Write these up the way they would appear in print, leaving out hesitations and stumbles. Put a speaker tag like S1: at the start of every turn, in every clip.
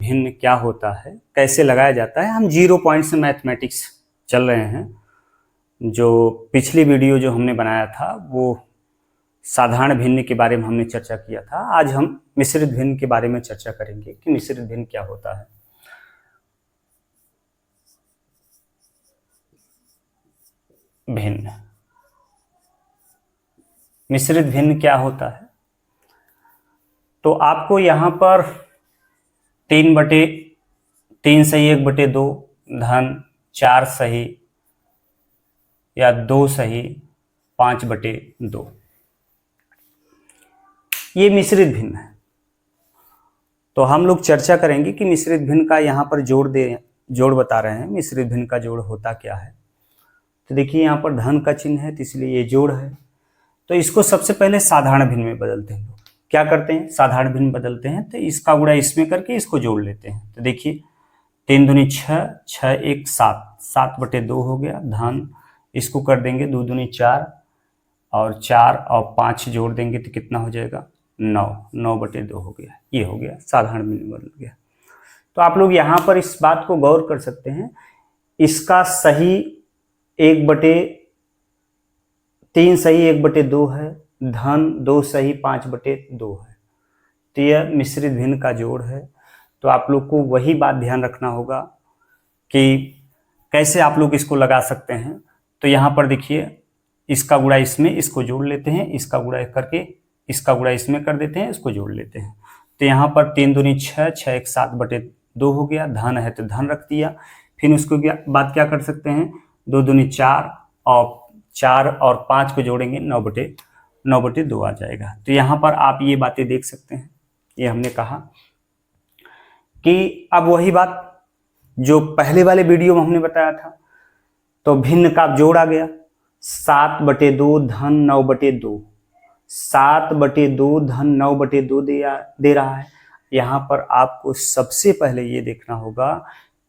S1: भिन्न क्या होता है, कैसे लगाया जाता है। हम 0 पॉइंट से मैथमेटिक्स चल रहे हैं। जो पिछली वीडियो जो हमने बनाया था वो साधारण भिन्न के बारे में हमने चर्चा किया था। आज हम मिश्रित भिन्न के बारे में चर्चा करेंगे कि मिश्रित भिन्न क्या होता है। भिन्न, मिश्रित भिन्न क्या होता है, तो आपको यहाँ पर 3 सही 1/2 धन 4 सही या 2 सही 5/2 ये मिश्रित भिन्न है। तो हम लोग चर्चा करेंगे कि मिश्रित भिन्न का यहाँ पर जोड़ बता रहे हैं। मिश्रित भिन्न का जोड़ होता क्या है। तो देखिए यहाँ पर धन का चिन्ह है तो इसलिए ये जोड़ है। तो इसको सबसे पहले साधारण भिन्न में बदलते हैं। लोग क्या करते हैं, साधारण भिन्न बदलते हैं तो इसका गुणा इसमें करके इसको जोड़ लेते हैं। तो देखिए 3 दूनी 6, 6 1 7, 7/2 हो गया। धन इसको कर देंगे 2 दूनी 4 और 4 और 5 जोड़ देंगे तो कितना हो जाएगा 9, 9/2 हो गया। ये हो गया साधारण भिन्न बदल गया। तो आप लोग यहाँ पर इस बात को गौर कर सकते हैं, इसका सही 3 सही 1/2 है, धन 2 सही 5/2 है। तो यह मिश्रित भिन्न का जोड़ है। तो आप लोग को वही बात ध्यान रखना होगा कि कैसे आप लोग इसको लगा सकते हैं। तो यहाँ पर देखिए इसका गुणा इसमें, इसको जोड़ लेते हैं, इसका गुणा करके इसका गुणा इसमें कर देते हैं, इसको जोड़ लेते हैं। तो यहाँ पर 3 दूनी 6, 6 1 7/2 हो गया। धन है तो धन रख दिया। फिर उसको बाद क्या कर सकते हैं, 2 दूनी 4 और 5 को जोड़ेंगे 9/2 आ जाएगा। तो यहाँ पर आप ये बातें देख सकते हैं। ये हमने कहा कि अब वही बात जो पहले वाले वीडियो में हमने बताया था, तो भिन्न का जोड़ आ गया 7/2 धन 9/2, 7/2 धन 9/2 दे रहा है। यहाँ पर आपको सबसे पहले ये देखना होगा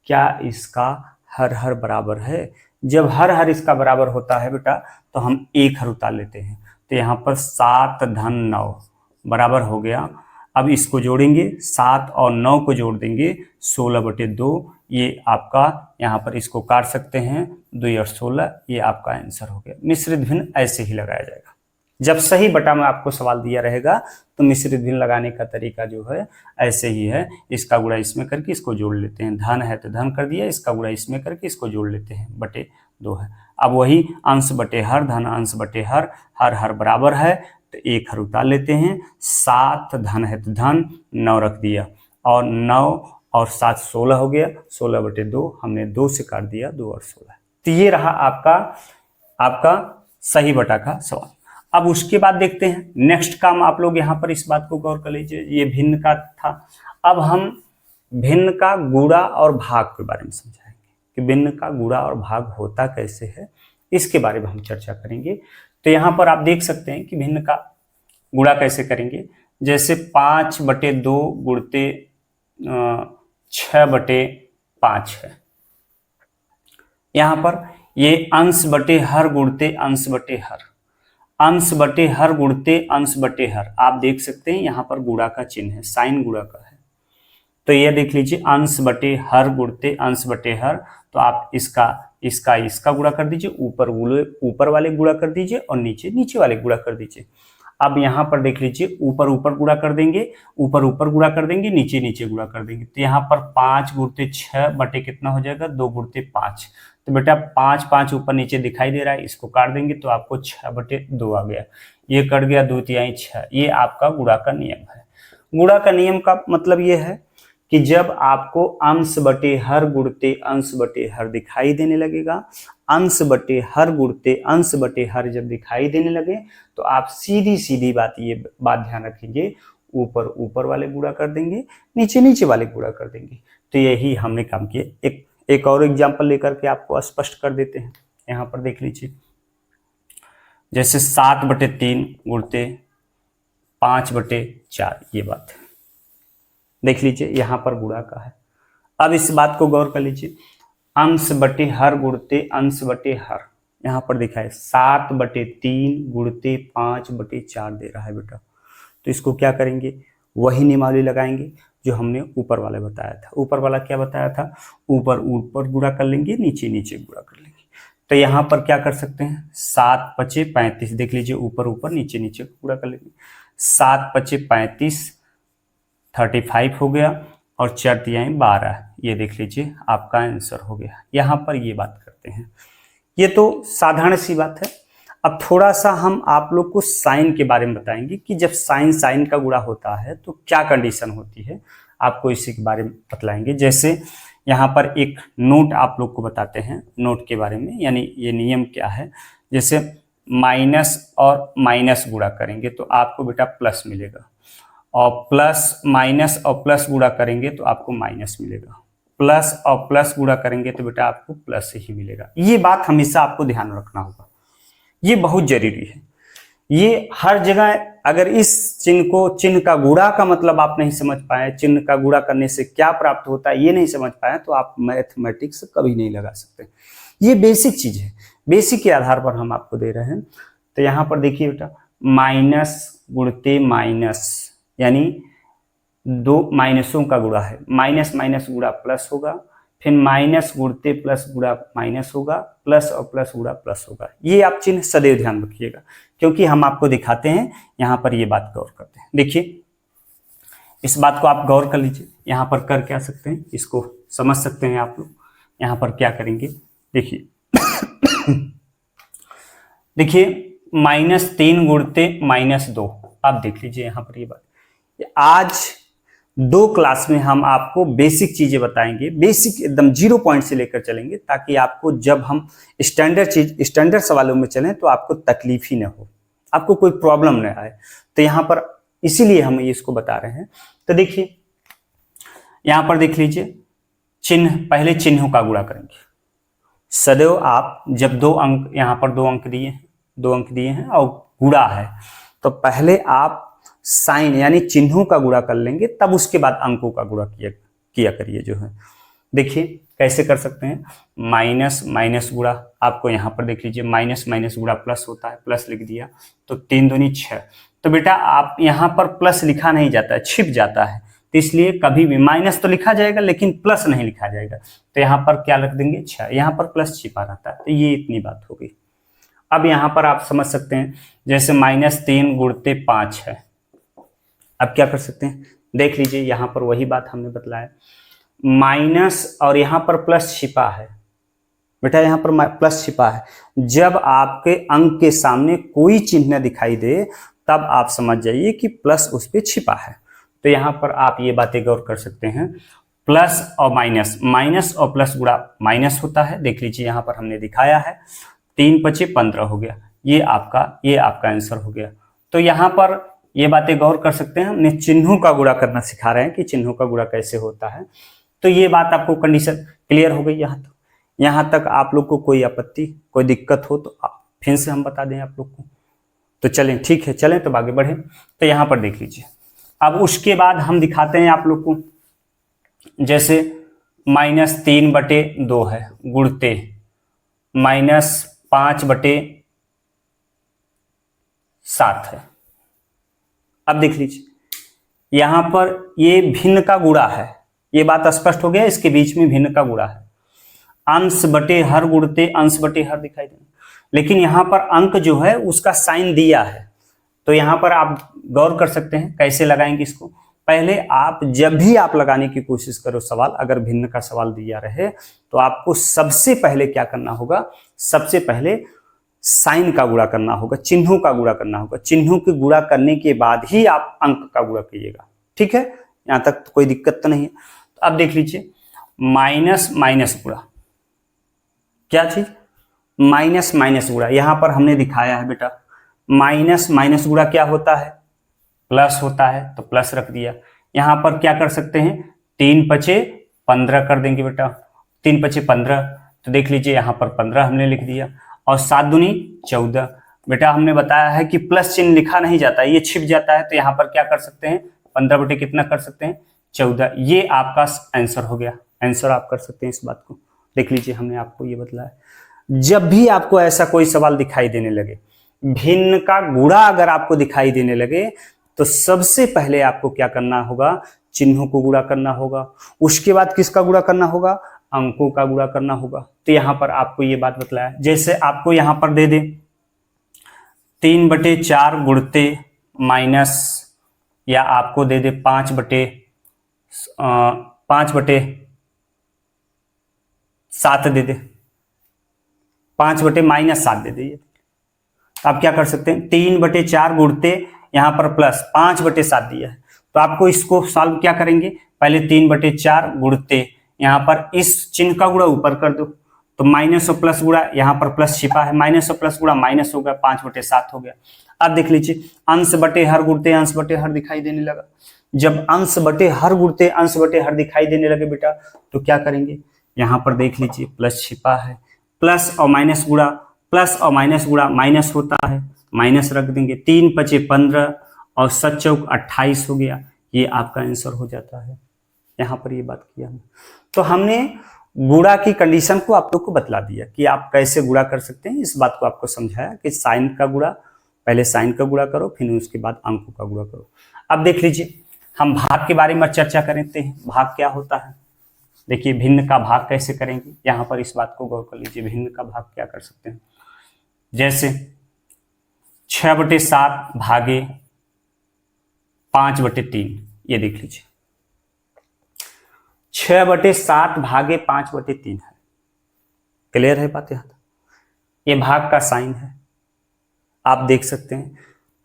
S1: क्या इसका हर बराबर है। जब हर इसका बराबर होता है बेटा तो हम एक हर उतार लेते हैं। तो यहाँ पर 7 धन 9 बराबर हो गया। अब इसको जोड़ेंगे, 7 और 9 को जोड़ देंगे 16/2। ये आपका यहाँ पर इसको काट सकते हैं 2 और 16, ये आपका आंसर हो गया। मिश्रित भिन्न ऐसे ही लगाया जाएगा। जब सही बटा में आपको सवाल दिया रहेगा तो मिश्रित भिन्न लगाने का तरीका जो है ऐसे ही है। इसका गुणा इसमें करके इसको जोड़ लेते हैं। धन है तो धन कर दिया, इसका गुणा इसमें करके इसको जोड़ लेते हैं, /2 है। अब वही अंश बटे हर, धन अंश बटे हर बराबर है तो एक हर उतार लेते हैं। 7 धन है तो धन, 9 रख दिया और 9 और 7 16 हो गया। 16/2 हमने 2 से काट दिया, 2 और 16। तो ये रहा आपका सही बटा का सवाल। अब उसके बाद देखते हैं नेक्स्ट काम। आप लोग यहाँ पर इस बात को गौर कर लीजिए, ये भिन्न का था। अब हम भिन्न का गुणा और भाग के बारे में समझाएंगे कि भिन्न का गुणा और भाग होता कैसे है, इसके बारे में हम चर्चा करेंगे। तो यहाँ पर आप देख सकते हैं कि भिन्न का गुणा कैसे करेंगे। जैसे 5/2 गुणते 6/5 है। यहाँ पर ये अंश बटे हर गुणते अंश बटे हर, अंश बटे हर गुणते अंश बटे हर। आप देख सकते हैं यहाँ पर गुणा का चिन्ह है, साइन गुणा का है। तो ये देख लीजिए अंश बटे हर गुणते अंश बटे हर। तो आप इसका गुणा कर दीजिए, ऊपर वाले गुणा कर दीजिए और नीचे वाले गुणा कर दीजिए। अब यहाँ पर देख लीजिए ऊपर गुणा कर देंगे, ऊपर गुणा कर देंगे, नीचे गुणा कर देंगे। तो यहाँ पर 5 गुणते 6 बटे कितना हो जाएगा 2 गुणते 5। तो बेटा 5 ऊपर नीचे दिखाई दे रहा है, इसको काट देंगे तो आपको 6/2 आ गया। ये कट गया 2 तिहाई 6। ये आपका गुणा का नियम है। गुणा का नियम का मतलब ये है कि जब आपको अंश बटे हर गुणते अंश बटे हर दिखाई देने लगेगा, अंश बटे हर गुणते अंश बटे हर जब दिखाई देने लगे तो आप सीधी बात ध्यान रखेंगे, ऊपर वाले गुणा कर देंगे, नीचे वाले गुणा कर देंगे। तो यही हमने काम किया। एक और एग्जांपल लेकर के आपको स्पष्ट कर देते हैं। यहाँ पर देख लीजिए, जैसे 7/3 गुणते 5/4, ये बात है। देख लीजिए यहाँ पर गुणा का है। अब इस बात को गौर कर लीजिए, अंश बटे हर गुणते अंश बटे हर। यहाँ पर देखा है 7/3 गुणते 5/4 दे रहा है बेटा। तो इसको क्या करेंगे, वही नियमावली लगाएंगे। जो हमने ऊपर वाला बताया था। ऊपर वाला क्या बताया था, ऊपर ऊपर गुणा कर लेंगे, नीचे नीचे गुणा कर लेंगे। तो यहाँ पर क्या कर सकते हैं, 7 पचे 35, देख लीजिए ऊपर ऊपर नीचे नीचे गुणा कर लेंगे। 7 पचे 35, 35 हो गया, और 4 तिहाई 12, ये देख लीजिए आपका आंसर हो गया। यहाँ पर ये बात करते हैं, ये तो साधारण सी बात है। अब थोड़ा सा हम आप लोग को साइन के बारे में बताएंगे कि जब साइन साइन का गुणा होता है तो क्या कंडीशन होती है, आपको इसी के बारे में बतलाएंगे। जैसे यहाँ पर एक नोट आप लोग को बताते हैं, नोट के बारे में, यानी ये नियम क्या है। जैसे माइनस और माइनस गुणा करेंगे तो आपको बेटा प्लस मिलेगा, और प्लस माइनस और प्लस गुणा करेंगे तो आपको माइनस मिलेगा, प्लस और प्लस गुणा करेंगे तो बेटा आपको प्लस ही मिलेगा। ये बात हमेशा आपको ध्यान रखना होगा, ये बहुत जरूरी है। ये हर जगह अगर इस चिन्ह को, चिन्ह का गुणा का मतलब आप नहीं समझ पाए, चिन्ह का गुणा करने से क्या प्राप्त होता है ये नहीं समझ पाए, तो आप मैथमेटिक्स कभी नहीं लगा सकते। ये बेसिक चीज है, बेसिक के आधार पर हम आपको दे रहे हैं। तो यहाँ पर देखिए बेटा, माइनस गुणते माइनस, यानी दो माइनसों का गुणा है, माइनस माइनस गुणा प्लस होगा, फिर माइनस गुणते प्लस गुणा माइनस होगा, प्लस और प्लस गुणा प्लस होगा। ये आप चिन्ह सदैव ध्यान रखिएगा, क्योंकि हम आपको दिखाते हैं, यहाँ पर ये बात गौर करते हैं। देखिए इस बात को आप गौर कर लीजिए, यहाँ पर कर क्या सकते हैं, इसको समझ सकते हैं आप लोग। यहाँ पर क्या करेंगे, देखिए देखिए -3 गुणते -2, आप देख लीजिए यहाँ पर ये बात। आज 2 क्लास में हम आपको बेसिक चीजें बताएंगे, बेसिक एकदम 0 पॉइंट से लेकर चलेंगे, ताकि आपको जब हम स्टैंडर्ड सवालों में चलें तो आपको तकलीफ ही न हो, आपको कोई प्रॉब्लम न आए। तो यहाँ पर इसीलिए हम इसको बता रहे हैं। तो देखिए यहाँ पर देख लीजिए, चिन्ह, पहले चिन्हों का गुणा करेंगे। सदैव आप जब 2 अंक, यहाँ पर 2 अंक दिए हैं और गुणा है, तो पहले आप साइन यानी चिन्हों का गुणा कर लेंगे, तब उसके बाद अंकों का गुणा किया करिए जो है। देखिए कैसे कर सकते हैं, माइनस माइनस गुणा, आपको यहाँ पर देख लीजिए माइनस माइनस गुणा प्लस होता है, प्लस लिख दिया तो 3 दूनी 6। तो बेटा आप यहाँ पर प्लस लिखा नहीं जाता है, छिप जाता है, तो इसलिए कभी भी माइनस तो लिखा जाएगा लेकिन प्लस नहीं लिखा जाएगा। तो यहाँ पर क्या रख देंगे 6, यहाँ पर प्लस छिपा रहता है। तो ये इतनी बात हो गई। अब यहाँ पर आप समझ सकते हैं, जैसे -3 गुणते 5 है। अब क्या कर सकते हैं, देख लीजिए यहाँ पर वही बात हमने बतलाया, माइनस और यहाँ पर प्लस छिपा है। बेटा यहाँ पर प्लस छिपा है, जब आपके अंक के सामने कोई चिन्ह न दिखाई दे तब आप समझ जाइए कि प्लस उस पर छिपा है। तो यहाँ पर आप ये बातें गौर कर सकते हैं, प्लस और माइनस, माइनस और प्लस गुणा माइनस होता है। देख लीजिए यहाँ पर हमने दिखाया है, 3 पचे 15 हो गया, ये आपका आंसर हो गया। तो यहाँ पर ये बातें गौर कर सकते हैं, हमने चिन्हों का गुणा करना सिखा रहे हैं कि चिन्हों का गुणा कैसे होता है। तो ये बात आपको कंडीशन क्लियर हो गई। यहाँ तक आप लोग को कोई आपत्ति, कोई दिक्कत हो तो फिर से हम बता दें आप लोग को। तो चलें, ठीक है, चलें तो आगे बढ़ें। तो यहाँ पर देख लीजिए, अब उसके बाद हम दिखाते हैं आप लोग को, जैसे -3/2 है गुणते -5/7 है। अब देख लीजिए यहाँ पर ये भिन्न का गुणा है, ये बात स्पष्ट हो गया, इसके बीच में भिन्न का गुणा है। अंश बटे हर गुणते अंश बटे हर दिखाई देगा, लेकिन यहाँ पर अंक जो है उसका साइन दिया है। तो यहाँ पर आप गौर कर सकते हैं कैसे लगाएंगे इसको। पहले आप जब भी आप लगाने की कोशिश करो सवाल, अगर भिन्न का सवाल दिया रहे तो आपको सबसे पहले क्या करना होगा, सबसे पहले साइन का गुणा करना होगा, चिन्हों का गुणा करना होगा। चिन्हों के गुणा करने के बाद ही आप अंक का गुणा कीजिएगा। ठीक है, यहाँ तक तो कोई दिक्कत तो नहीं है। तो अब देख लीजिए, माइनस माइनस गुणा, क्या चीज, माइनस माइनस गुणा। यहाँ पर हमने दिखाया है बेटा, माइनस माइनस गुणा क्या होता है, प्लस होता है, तो प्लस रख दिया। यहाँ पर क्या कर सकते हैं, 3 पचे 15 कर देंगे बेटा, 3 पचे 15। तो देख लीजिए यहाँ पर 15 हमने लिख दिया, और 7 दूनी 14। बेटा हमने बताया है कि प्लस चिन्ह लिखा नहीं जाता, ये छिप जाता है। तो यहाँ पर क्या कर सकते हैं, 15 बटे कितना कर सकते हैं, 14। ये आपका आंसर हो गया, आंसर आप कर सकते हैं इस बात को। देख लीजिए हमने आपको ये बतलाया। जब भी आपको ऐसा कोई सवाल दिखाई देने लगे, भिन्न का गुणा अगर आपको दिखाई देने लगे, तो सबसे पहले आपको क्या करना होगा, चिन्हों को गुणा करना होगा, उसके बाद किसका गुणा करना होगा, अंकों का गुणा करना होगा। तो यहां पर आपको ये बात बतलाया, जैसे आपको यहां पर दे दे 3/4 गुणते माइनस, या आपको दे दे 5/7 दे दे, 5/-7 दे दे। आप क्या कर सकते हैं, 3/4 गुणते यहां पर प्लस 5/7 दिया है, तो आपको इसको सॉल्व क्या करेंगे, पहले 3/4 गुणते यहां पर इस चिन्ह का गुणा ऊपर कर दो, तो माइनस और प्लस गुणा, यहां पर प्लस छिपा है, माइनस और प्लस गुणा माइनस हो गया, 5/7 हो गया। अब देख लीजिए अंश बटे हर गुणते अंश बटे हर दिखाई देने लगा। जब अंश बटे हर गुणते अंश बटे हर दिखाई देने लगे बेटा, तो क्या करेंगे, यहां पर देख लीजिए प्लस छिपा है, प्लस और माइनस गुणा, प्लस और माइनस गुणा माइनस होता है, माइनस रख देंगे, 3×5 = 15 और 7×4 = 28 हो गया। ये आपका आंसर हो जाता है। यहां पर ये बात किया हमने, तो हमने गुणा की कंडीशन को आप लोग को बतला दिया कि आप कैसे गुणा कर सकते हैं। इस बात को आपको समझाया कि साइन का गुणा, पहले साइन का गुणा करो, फिर उसके बाद अंकों का गुणा करो। अब देख लीजिए हम भाग के बारे में चर्चा करते हैं। भाग क्या होता है, देखिए भिन्न का भाग कैसे करेंगे, यहां पर इस बात को गौर कर लीजिए। भिन्न का भाग क्या कर सकते हैं, जैसे 6/7 भागे 5/3, ये देख लीजिए 6/7 भागे 5/3 है। क्लियर है बात यहाँ तक? ये भाग का साइन है, आप देख सकते हैं।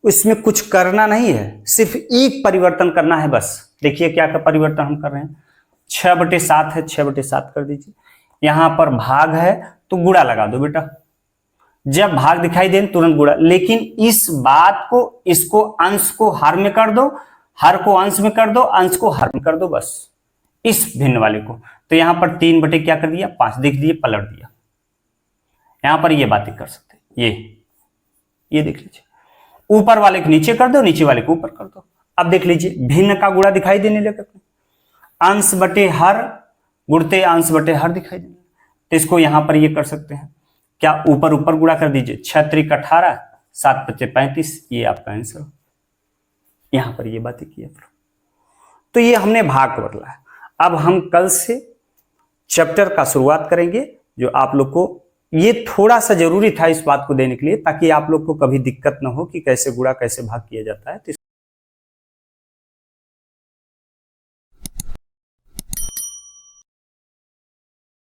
S1: इसमें कुछ करना नहीं है, सिर्फ एक परिवर्तन करना है बस। देखिए क्या का परिवर्तन हम कर रहे हैं, 6/7 है, 6/7 कर दीजिए। यहां पर भाग है तो गुणा लगा दो बेटा, जब भाग दिखाई दे तुरंत गुणा। लेकिन इस बात को, इसको अंश को हर में कर दो, हर को अंश में कर दो, अंश को हर में कर दो, बस इस भिन्न वाले को। तो यहां पर 3 क्या कर दिया, 5 देख दिए, पलट दिया। यहां पर ये बातें कर सकते हैं, ये देख लीजिए, ऊपर वाले को नीचे कर दो, नीचे वाले को ऊपर कर दो। अब देख लीजिए भिन्न का गुणा दिखाई देने लगा, अंश बटे हर गुणते अंश बटे हर दिखाई देने, तो इसको यहां पर ये कर सकते हैं, क्या ऊपर ऊपर गुणा कर दीजिए, 6×3 = 18, 7×5 = 35, ये आपका आंसर। यहां पर ये बातें किया, तो ये हमने भाग को बदला है। अब हम कल से चैप्टर का शुरुआत करेंगे, जो आप लोग को ये थोड़ा सा जरूरी था इस बात को देने के लिए, ताकि आप लोग को कभी दिक्कत ना हो कि कैसे गुणा कैसे भाग किया जाता है।